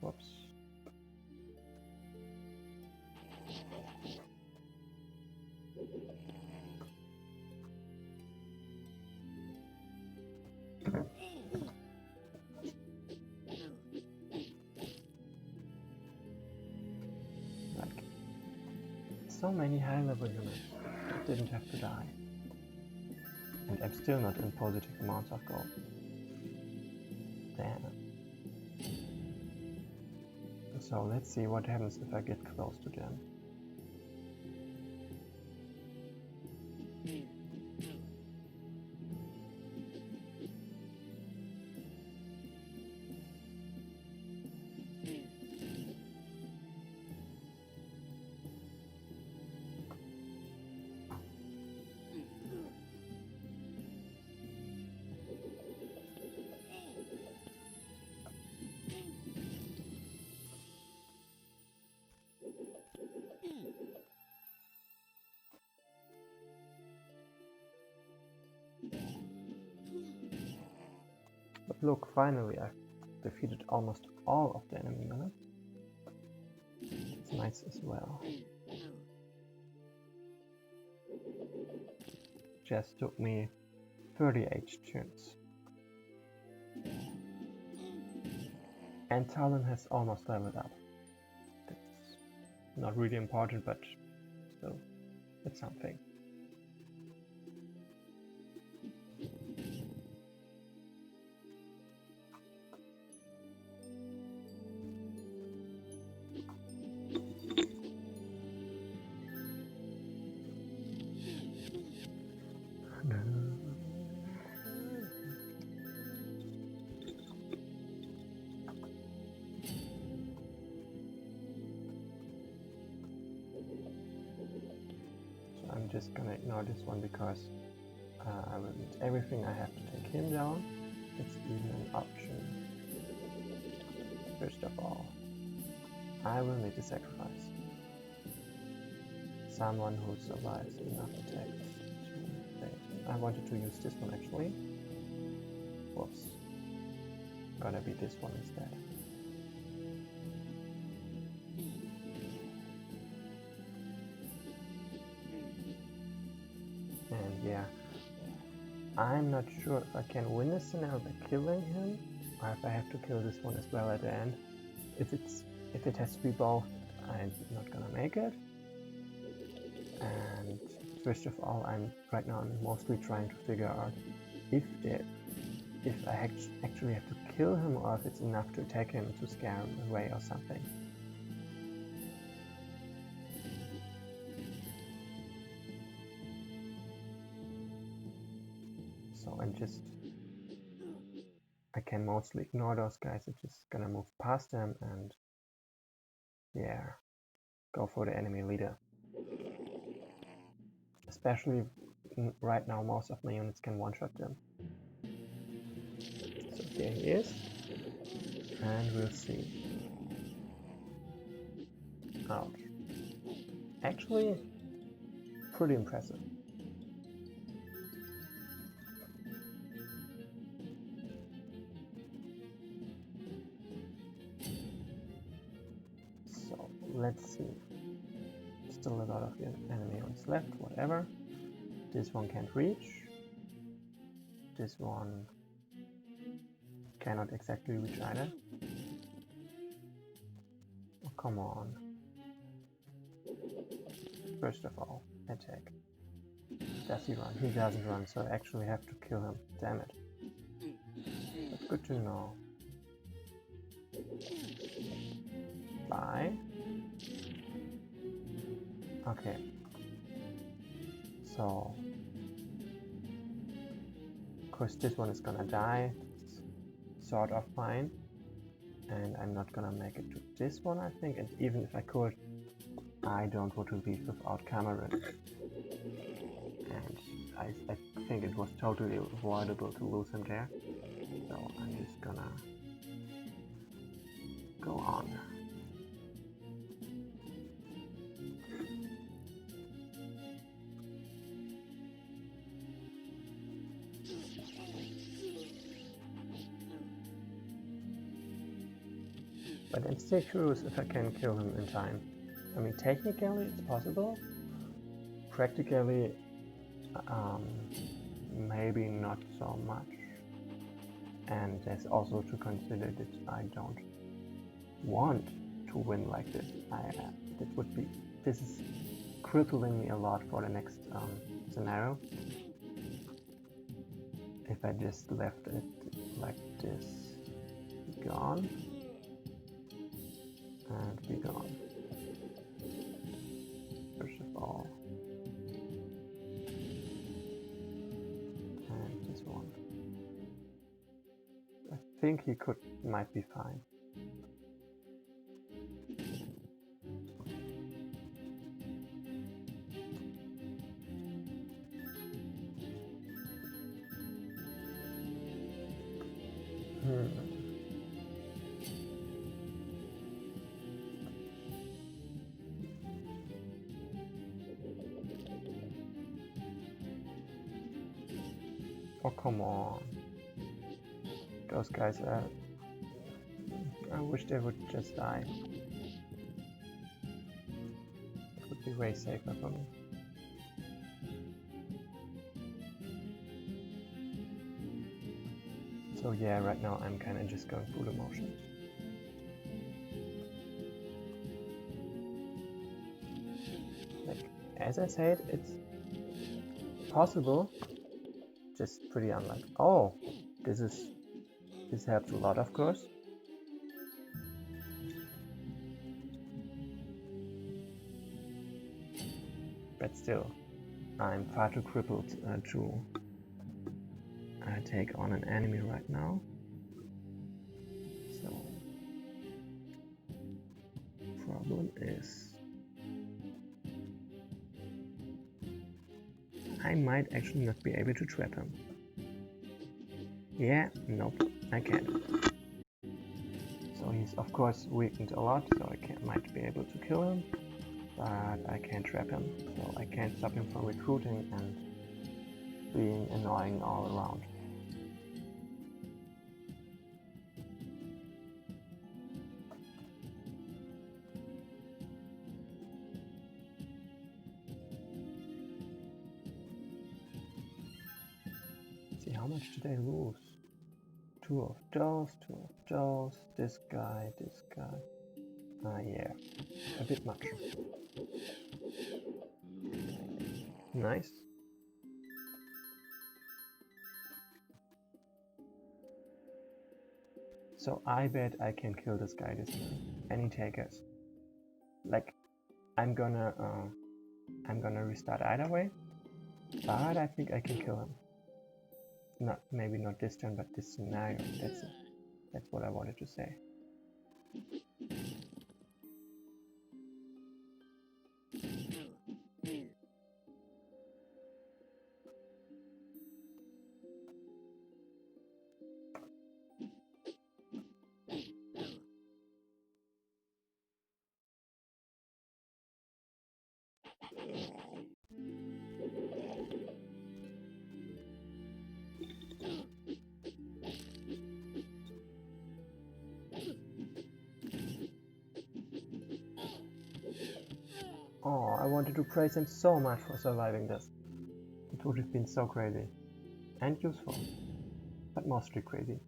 Whoops. Like, so many high-level units that didn't have to die. And I'm still not in positive amounts of gold. Damn. So let's see what happens if I get close to them. But look, finally I've defeated almost all of the enemy units. It's nice as well. Just took me 38 turns. And Talon has almost leveled up. That's not really important, but still, it's something. I'm just gonna ignore this one because I will need everything I have to take him down. It's even an option. First of all, I will need to sacrifice someone who survives enough attacks to save him. I wanted to use this one actually. Whoops. Gonna be this one instead. And yeah, I'm not sure if I can win this scenario by killing him, or if I have to kill this one as well at the end. If it has to be both, I'm not gonna make it. And first of all, I'm mostly trying to figure out if I actually have to kill him, or if it's enough to attack him to scare him away or something. So I can mostly ignore those guys. I'm just gonna move past them and yeah, go for the enemy leader. Especially right now, most of my units can one-shot them. So here he is, and we'll see. Ouch. Actually, pretty impressive. So let's see. Still a lot of enemy units left, whatever. This one can't reach. This one cannot exactly reach either. Oh, come on. First of all, attack. Does he run? He doesn't run, so I actually have to kill him. Damn it. But Good to know. Bye. Okay. So, of course, this one is gonna die. It's sort of fine. And I'm not gonna make it to this one, I think. And even if I could, I don't want to leave without Cameron. And I think it was totally avoidable to lose him there. So I'm just gonna go on. But I'm still curious if I can kill him in time. I mean, technically it's possible. Practically, maybe not so much. And there's also to consider that I don't want to win like this. This is crippling me a lot for the next scenario. If I just left it like this, gone, and be gone. First of all, and this one. I think he might be fine. Oh, come on. Those guys are... I wish they would just die. It would be way safer for me. So yeah, right now I'm kinda just going through the motions. Like, as I said, it's possible, just pretty unlikely. Oh, this helps a lot, of course. But still, I'm far too crippled to take on an enemy right now. So, problem is, I might actually not be able to trap him. Yeah, nope, I can't. So he's of course weakened a lot, so I might be able to kill him, but I can't trap him, so I can't stop him from recruiting and being annoying all around. See, how much did I lose? Two of those, this guy. Yeah, a bit much. Nice. So I bet I can kill this guy this time. Any takers? Like, I'm gonna restart either way, but I think I can kill him. Maybe not this turn, but this scenario. That's what I wanted to say. Oh, I wanted to praise him so much for surviving this. It would have been so crazy. And useful. But mostly crazy.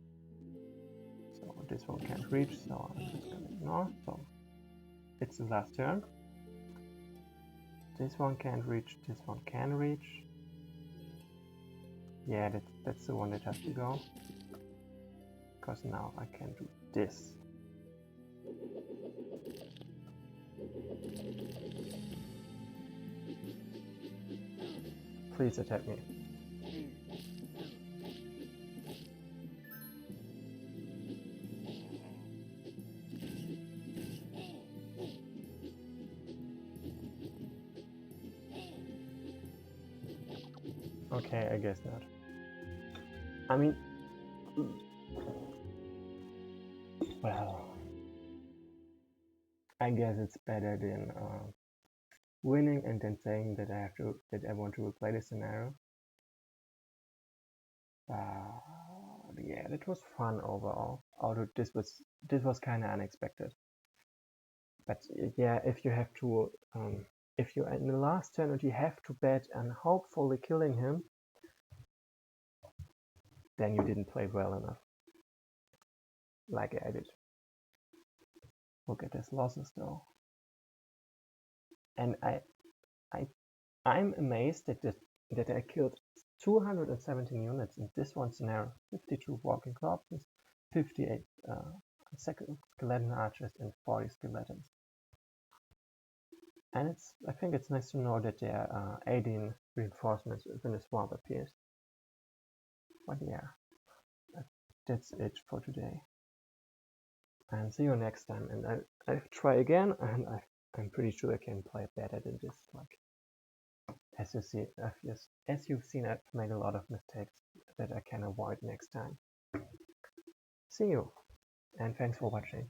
So this one can't reach, so I'm just gonna ignore. So it's the last turn. This one can't reach, this one can reach. Yeah, that's the one that has to go. because now I can do this. Please attack me. Okay, I guess not. I mean, well, I guess it's better than winning and then saying that I want to replay the scenario. Yeah, that was fun overall. Although this was kind of unexpected. But yeah, if you have to, if you're in the last turn and you have to bet and hopefully killing him, then you didn't play well enough. Like I did. Look at his losses though. And I'm amazed that I killed 217 units in this one scenario. 52 walking corpses, 58 skeleton archers, and 40 skeletons. And I think it's nice to know that there are 18 reinforcements when the swamp appears. But yeah, that's it for today. And see you next time. And I'll try again, and I'm pretty sure I can play better than this. Like as you've seen, I've made a lot of mistakes that I can avoid next time. See you, and thanks for watching.